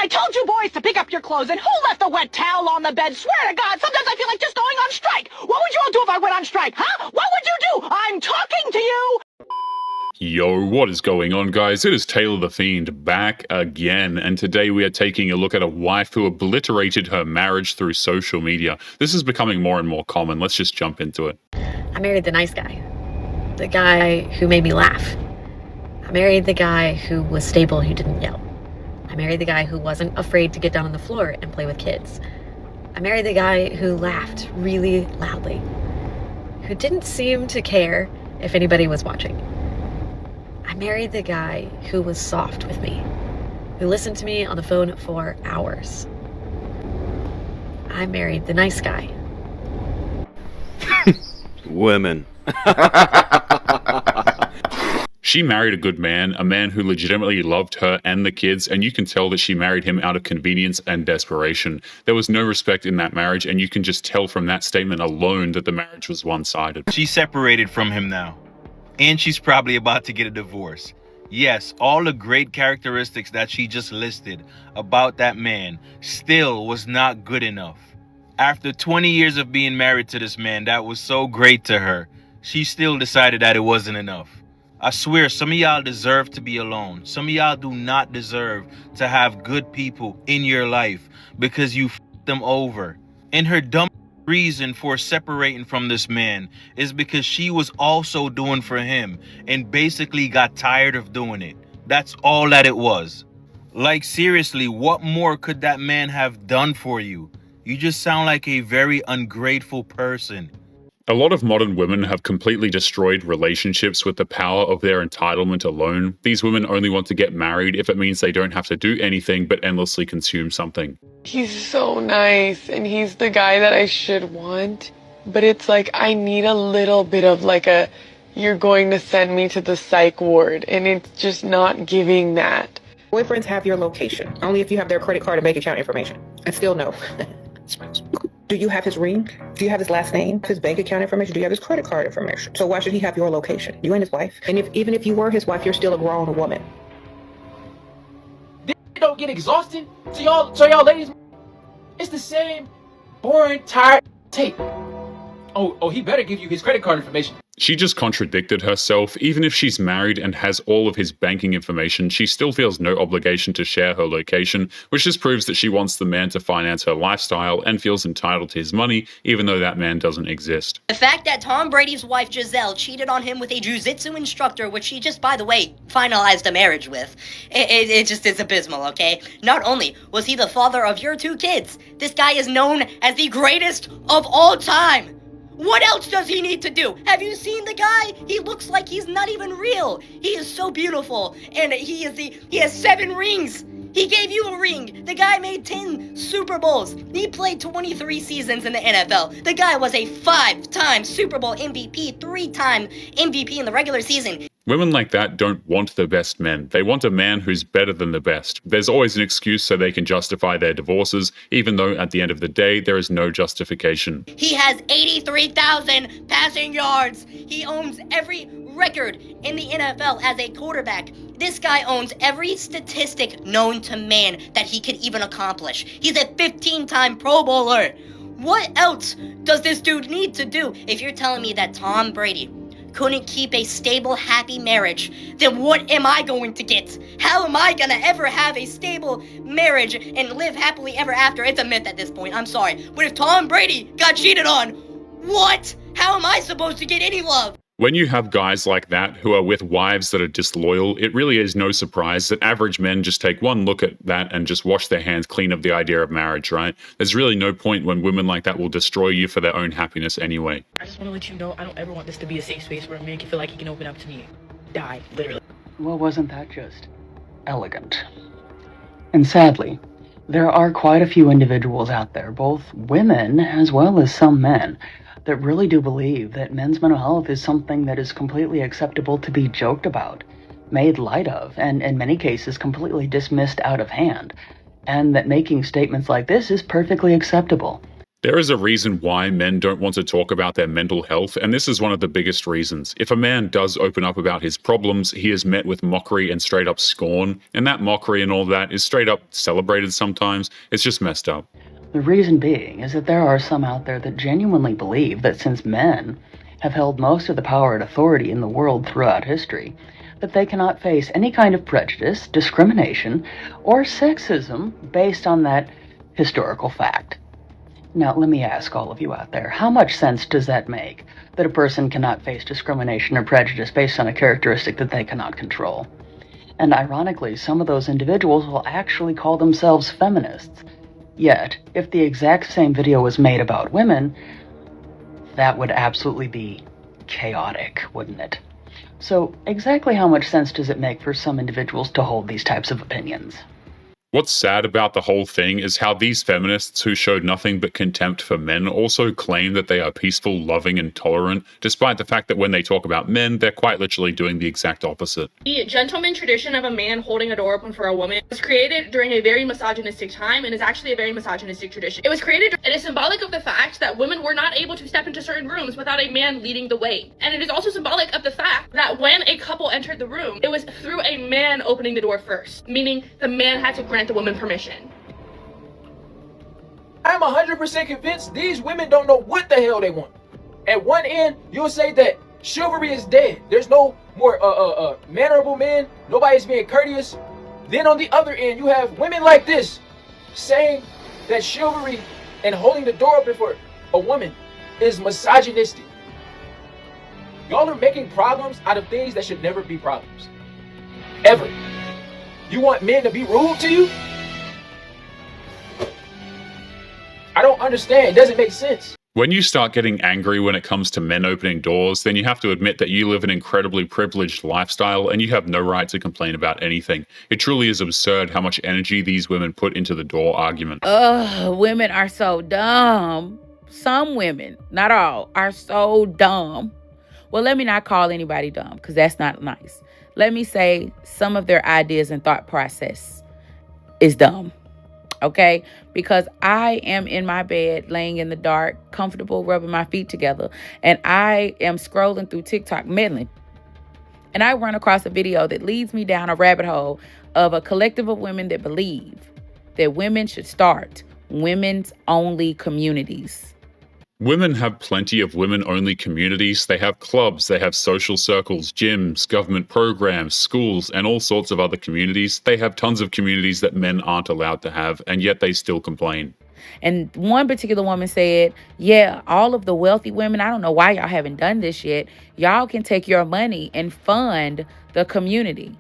I told you boys to pick up your clothes, and who left the wet towel on the bed? Swear to God, sometimes I feel like just going on strike. What would you all do if I went on strike, huh? What would you do? I'm talking to you! Yo, what is going on, guys? It is Taylor the Fiend back again, and today we are taking a look at a wife who obliterated her marriage through social media. This is becoming more and more common. Let's just jump into it. I married the nice guy. The guy who made me laugh. I married the guy who was stable, who didn't yell. I married the guy who wasn't afraid to get down on the floor and play with kids. I married the guy who laughed really loudly, who didn't seem to care if anybody was watching. I married the guy who was soft with me, who listened to me on the phone for hours. I married the nice guy. Women. She married a good man, a man who legitimately loved her and the kids, and you can tell that she married him out of convenience and desperation. There was no respect in that marriage, and you can just tell from that statement alone that the marriage was one-sided. She's separated from him now, and she's probably about to get a divorce. Yes, all the great characteristics that she just listed about that man still was not good enough. After 20 years of being married to this man that was so great to her, she still decided that it wasn't enough. I swear, some of y'all deserve to be alone. Some of y'all do not deserve to have good people in your life because you f***ed them over. And her dumb reason for separating from this man is because she was also doing for him and basically got tired of doing it. That's all that it was. Like, seriously, what more could that man have done for you? You just sound like a very ungrateful person. A lot of modern women have completely destroyed relationships with the power of their entitlement alone. These women only want to get married if it means they don't have to do anything but endlessly consume something. He's so nice, and he's the guy that I should want. But it's like, I need a little bit of like a, you're going to send me to the psych ward, and it's just not giving that. Boyfriends have your location, only if you have their credit card and bank account information. I still know. Do you have his ring? Do you have his last name, his bank account information? Do you have his credit card information? So why should he have your location? You ain't his wife. And even if you were his wife, you're still a grown woman. This don't get exhausting to y'all ladies. It's the same boring, tired tape. Oh, he better give you his credit card information. She just contradicted herself. Even if she's married and has all of his banking information, she still feels no obligation to share her location, which just proves that she wants the man to finance her lifestyle and feels entitled to his money, even though that man doesn't exist. The fact that Tom Brady's wife Giselle cheated on him with a jiu-jitsu instructor, which she just, by the way, finalized a marriage with, it just is abysmal, okay? Not only was he the father of your 2 kids, this guy is known as the greatest of all time. What else does he need to do? Have you seen the guy? He looks like he's not even real. He is so beautiful, and he has 7 rings. He gave you a ring. The guy made 10 Super Bowls. He played 23 seasons in the NFL. The guy was a 5-time Super Bowl MVP, 3-time MVP in the regular season. Women like that don't want the best men. They want a man who's better than the best. There's always an excuse so they can justify their divorces, even though at the end of the day, there is no justification. He has 83,000 passing yards. He owns every record in the NFL as a quarterback. This guy owns every statistic known to man that he could even accomplish. He's a 15-time Pro Bowler. What else does this dude need to do? If you're telling me that Tom Brady couldn't keep a stable, happy marriage, then what am I going to get? How am I gonna ever have a stable marriage and live happily ever after? It's a myth at this point, I'm sorry. But if Tom Brady got cheated on, what? How am I supposed to get any love? When you have guys like that who are with wives that are disloyal, it really is no surprise that average men just take one look at that and just wash their hands clean of the idea of marriage, right? There's really no point when women like that will destroy you for their own happiness anyway. I just want to let you know, I don't ever want this to be a safe space where a man can feel like he can open up to me. Die, literally. Well, wasn't that just elegant? And sadly, there are quite a few individuals out there, both women as well as some men, that really do believe that men's mental health is something that is completely acceptable to be joked about, made light of, and in many cases completely dismissed out of hand, and that making statements like this is perfectly acceptable. There is a reason why men don't want to talk about their mental health, and this is one of the biggest reasons. If a man does open up about his problems, he is met with mockery and straight up scorn, and that mockery and all that is straight up celebrated sometimes. It's just messed up. The reason being is that there are some out there that genuinely believe that since men have held most of the power and authority in the world throughout history, that they cannot face any kind of prejudice, discrimination, or sexism based on that historical fact. Now, let me ask all of you out there, how much sense does that make, that a person cannot face discrimination or prejudice based on a characteristic that they cannot control? And ironically, some of those individuals will actually call themselves feminists. Yet, if the exact same video was made about women, that would absolutely be chaotic, wouldn't it? So, exactly how much sense does it make for some individuals to hold these types of opinions? What's sad about the whole thing is how these feminists who showed nothing but contempt for men also claim that they are peaceful, loving, and tolerant, despite the fact that when they talk about men, they're quite literally doing the exact opposite. The gentleman tradition of a man holding a door open for a woman was created during a very misogynistic time and is actually a very misogynistic tradition. It was created and is symbolic of the fact that women were not able to step into certain rooms without a man leading the way. And it is also symbolic of the fact that when a couple entered the room, it was through a man opening the door first, meaning the man had to grant the woman permission. I'm 100% convinced these women don't know what the hell they want. At one end, you'll say that chivalry is dead. There's no more mannerable men. Nobody's being courteous. Then on the other end, you have women like this saying that chivalry and holding the door open for a woman is misogynistic. Y'all are making problems out of things that should never be problems. Ever. You want men to be rude to you? I don't understand. It doesn't make sense. When you start getting angry when it comes to men opening doors, then you have to admit that you live an incredibly privileged lifestyle and you have no right to complain about anything. It truly is absurd how much energy these women put into the door argument. Ugh, women are so dumb. Some women, not all, are so dumb. Well, let me not call anybody dumb because that's not nice. Let me say some of their ideas and thought process is dumb. Okay, because I am in my bed, laying in the dark, comfortable, rubbing my feet together, and I am scrolling through TikTok, meddling, and I run across a video that leads me down a rabbit hole of a collective of women that believe that women should start women's only communities. Women have plenty of women-only communities. They have clubs, they have social circles, gyms, government programs, schools, and all sorts of other communities. They have tons of communities that men aren't allowed to have, and yet they still complain. And one particular woman said, yeah, all of the wealthy women, I don't know why y'all haven't done this yet. Y'all can take your money and fund the community.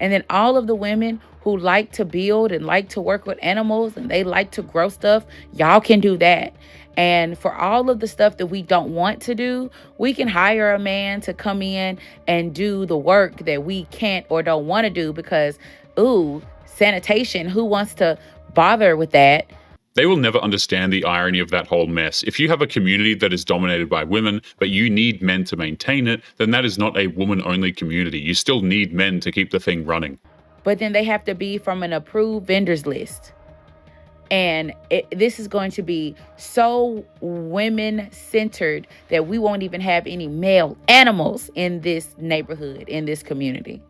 And then all of the women who like to build and like to work with animals and they like to grow stuff, y'all can do that. And for all of the stuff that we don't want to do, we can hire a man to come in and do the work that we can't or don't want to do because, ooh, sanitation, who wants to bother with that? They will never understand the irony of that whole mess. If you have a community that is dominated by women, but you need men to maintain it, then that is not a woman-only community. You still need men to keep the thing running. But then they have to be from an approved vendors list. And this is going to be so women-centered that we won't even have any male animals in this neighborhood, in this community.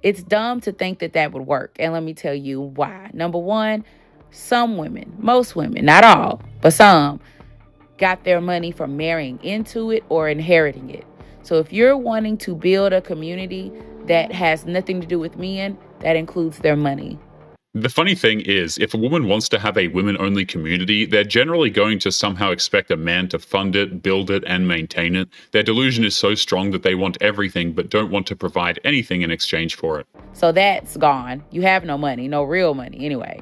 It's dumb to think that that would work. And let me tell you why. Number one, some women, most women, not all, but some, got their money from marrying into it or inheriting it. So if you're wanting to build a community that has nothing to do with men, that includes their money. The funny thing is, if a woman wants to have a women-only community, they're generally going to somehow expect a man to fund it, build it, and maintain it. Their delusion is so strong that they want everything but don't want to provide anything in exchange for it. So that's gone. You have no money, no real money anyway.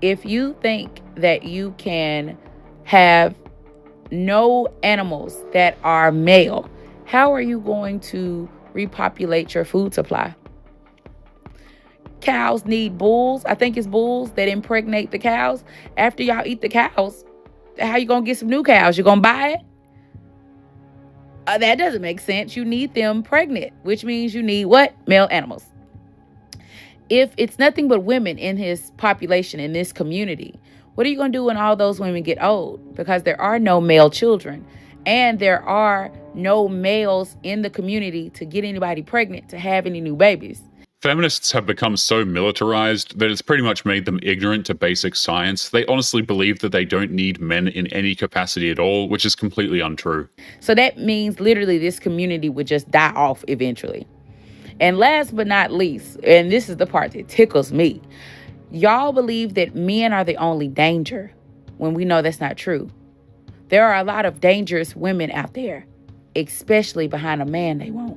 If you think that you can have no animals that are male, how are you going to repopulate your food supply? Cows need bulls. I think it's bulls that impregnate the cows. After y'all eat the cows, how you gonna get some new cows? You gonna buy it? That doesn't make sense. You need them pregnant, which means you need what? Male animals. If it's nothing but women in his population, in this community, What are you going to do when all those women get old? Because there are no male children, and there are no males in the community to get anybody pregnant, to have any new babies. Feminists have become so militarized that it's pretty much made them ignorant to basic science. They honestly believe that they don't need men in any capacity at all, which is completely untrue. So that means literally this community would just die off eventually. And last but not least, and this is the part that tickles me, y'all believe that men are the only danger when we know that's not true. There are a lot of dangerous women out there, especially behind a man they want.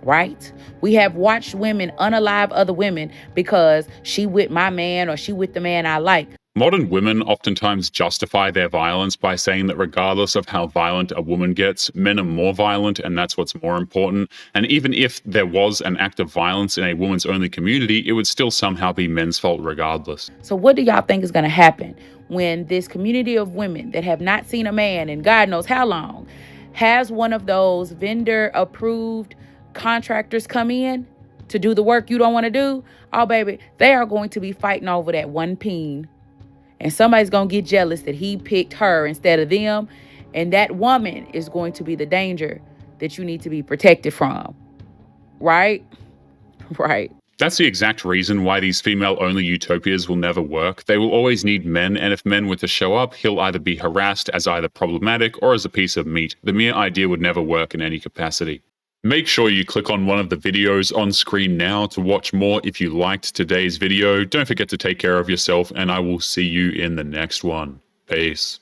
Right? We have watched women unalive other women because she with my man or she with the man I like. Modern women oftentimes justify their violence by saying that regardless of how violent a woman gets, men are more violent and that's what's more important. And even if there was an act of violence in a woman's only community, it would still somehow be men's fault regardless. So what do y'all think is going to happen when this community of women that have not seen a man in God knows how long has one of those vendor-approved contractors come in to do the work you don't want to do? Oh, baby, they are going to be fighting over that one peen. And somebody's going to get jealous that he picked her instead of them. And that woman is going to be the danger that you need to be protected from. Right? Right. That's the exact reason why these female-only utopias will never work. They will always need men, and if men were to show up, he'll either be harassed as either problematic or as a piece of meat. The mere idea would never work in any capacity. Make sure you click on one of the videos on screen now to watch more if you liked today's video. Don't forget to take care of yourself, and I will see you in the next one. Peace.